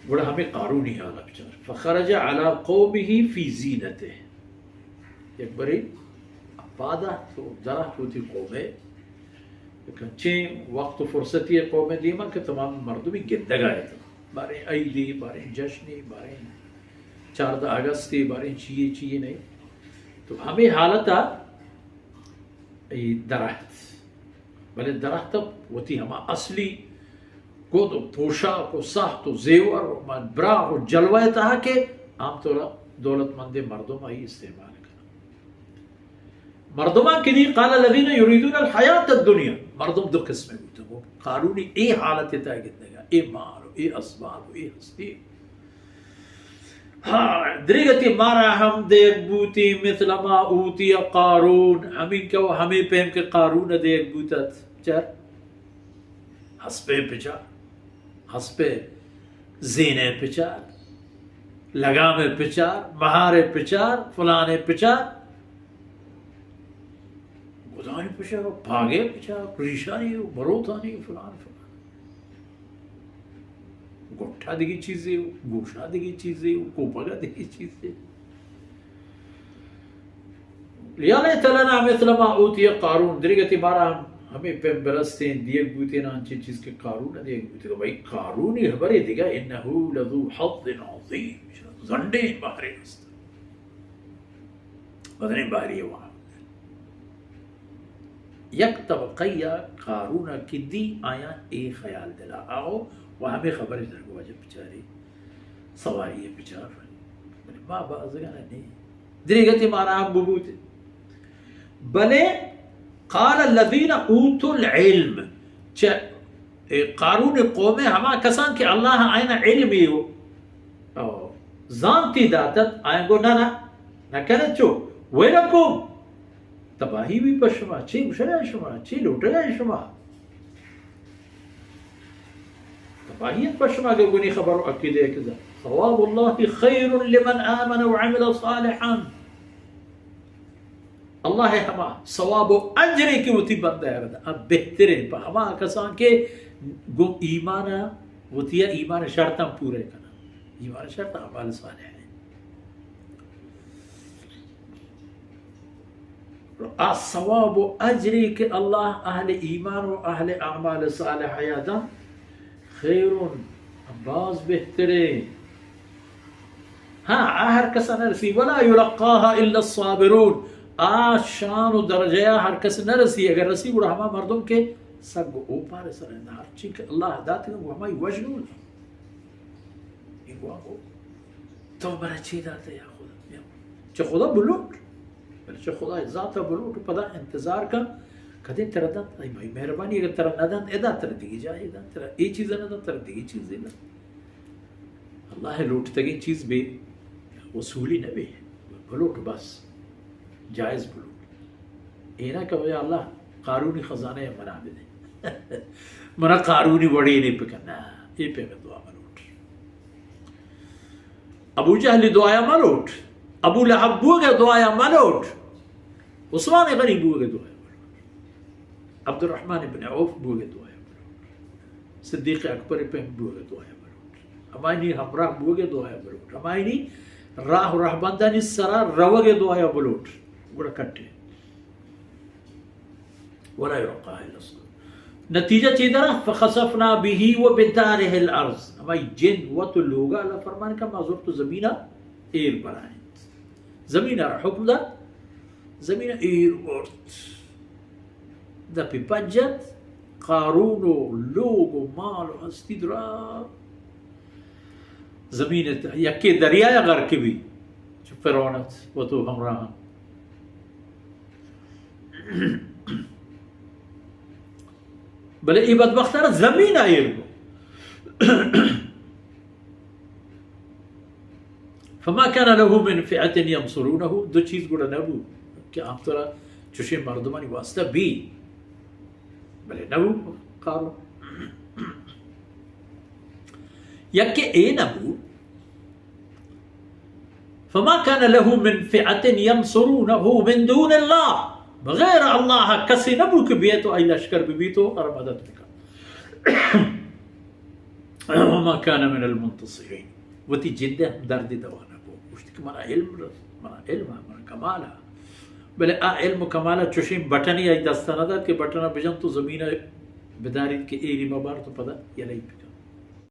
گوڑا ہمیں قارونی حالا بچار فخرج على قومه في زینته ایک بری پادا تو ذرا ہوتی قومے چین وقت و فرصتی قوم دیما کہ تمام مردمی گندگائے تھا بارے عیدی بارے جشنی بارے 4 اگستی بارے چیئے نہیں تو ہمیں حالت درخت بلے درخت وتی ہما اصلی کو تو پوشاک و ساخت و زیور و براق و جلوہ تھا کہ عام طور دولت مند مردم آئی استعمال کرنا مردمان کے لیے قال الذین یریدون الحیات الدنیا مردم دو قسمیں ہوتے ہیں قارونی اے حالت تا گندگا اے مال اے اسباب اے ہستی دریگتی مارا ہم دیکھ بوتی مثل ما اوتی قارون ہمیں کہ ہمیں پہم کے قارون دیکھ بوتت چر حسبے پچار حسبے زینے پچار لگامے پچار مہارے پچار فلانے پچار گدانی پچار بھاگے پچار پریشانی مروتانی فلان فلان گوٹھا دیگی چیزیں گوشا دیگی چیزیں کوپگا دیگی چیزیں یا لیت لنا مثل ما اوتی قارون دریگتی مارا ہمیں پہ برستیں دیگ بوتے نا انچی چیز کے قارون دیگ بوتے تو بھائی قارونی خبری دیگا انہو لذو حظ عظیم زنڈے باہرے ہستا بدنے باہری وہاں یک طبقیہ قارون کی دی آیا ایک خیال دلا آؤ وہ ہمیں خبر ہے درگو وجہ پچاری سواری ہے پچار ماں بازگانا نہیں دریگتی مارا ہم ببوتے بلے قال الذین اوتوا العلم قارون قوم ہما کسان کہ اللہ آئینا علمی ہو زانتی داتت آئین گو نہ کنت چو ویلکم تباہی بھی پر شما چی مشرع شما چی لوٹا شما تباہیت پر شما کہ گنی خبر و عقیدے کذا ثواب اللہ خیر لمن آمن وعمل صالحا اللہ ہما ثواب و اجرے کی وتی بندہ ہے اب بہترین پا ہما کسان کے گو ایمانا وتیا ایمان شرطاں پورے کرنا ایمان شرطاں عمال صالح ہیں ثواب و اجرے کہ اللہ اہل ایمان و اہل اعمال صالح یادا خیرون باز بہترین ہاں ہر کسا نرسی ولا یلقاها الا الصابرون شان و درجہ ہر کس نہ رسی اگر رسی وہ ہما مردم کے سگ اوپر سر ہر چیز اللہ ہدایت ہے وہ ہماری وجنون ایگو آگو تو برا چی داتا یا خدا چا خدا بلوٹ چا خدا ذات بلوٹ پدا انتظار کا کدیں تردن ای بھائی مہربانی اگر ترہ ندن ادا تر دیگی جائے ادا ترہ ای چیز ندن تر دیگی چیز دینا اللہ لوٹ تگی چیز بھی وصولی نبی بلوٹ بس جائز بلوٹ اینا کہ وجہ اللہ قارونی خزانے منا بھی دے منا قارونی وڑی نہیں پکنا یہ پہ میں دعا ملوٹ ابو جہل دعایا ملوٹ ابو لہب بوگے دعایا ملوٹ عثمان غنی بوگے دعایا ملوٹ عبد الرحمن بن عوف بوگے دعایا ملوٹ صدیق اکبر پہ بوگے دعایا ملوٹ ہمائنی ہمراہ بوگے دعایا ملوٹ ہمائنی راہ رہبندانی سرا روگے دعایا ملوٹ بڑا کٹے ولا يرقاها الا الصبر نتیجہ چیز ہے فخسفنا به وبداره الارض ہماری جن و تو لوگا اللہ فرمان کا معذور تو زمینہ ایر برائیں زمینہ حکم دا زمینہ ایر برد دا پی پنجت قارون و لوگ و مال و ہستی درا زمینہ یکی دریائے غرق بھی جو فرعونت و تو ہمراہ بلے ای بدبختانہ زمین آئیر کو فما كان له من فئة ينصرونه دو چیز گوڑا نبو کہ عام طرح چوشے مردمانی واسطہ بھی بلے نبو قارو یک کہ اے نبو فما كان له من فئة ينصرونه من دون الله بغیر اللہ کسی نبو کے بیتو ای لشکر بھی بیتو اور مدد بکا وما كان من المنتصرين وتی جدہ دردی دوانا کو اشتی کہ منا علم منا کمالا بلے علم کمالا چوشیم بٹنی آئی دستانا دا کہ بٹنا بجن تو زمین بدارید کہ ایری مبار تو پدا یا نہیں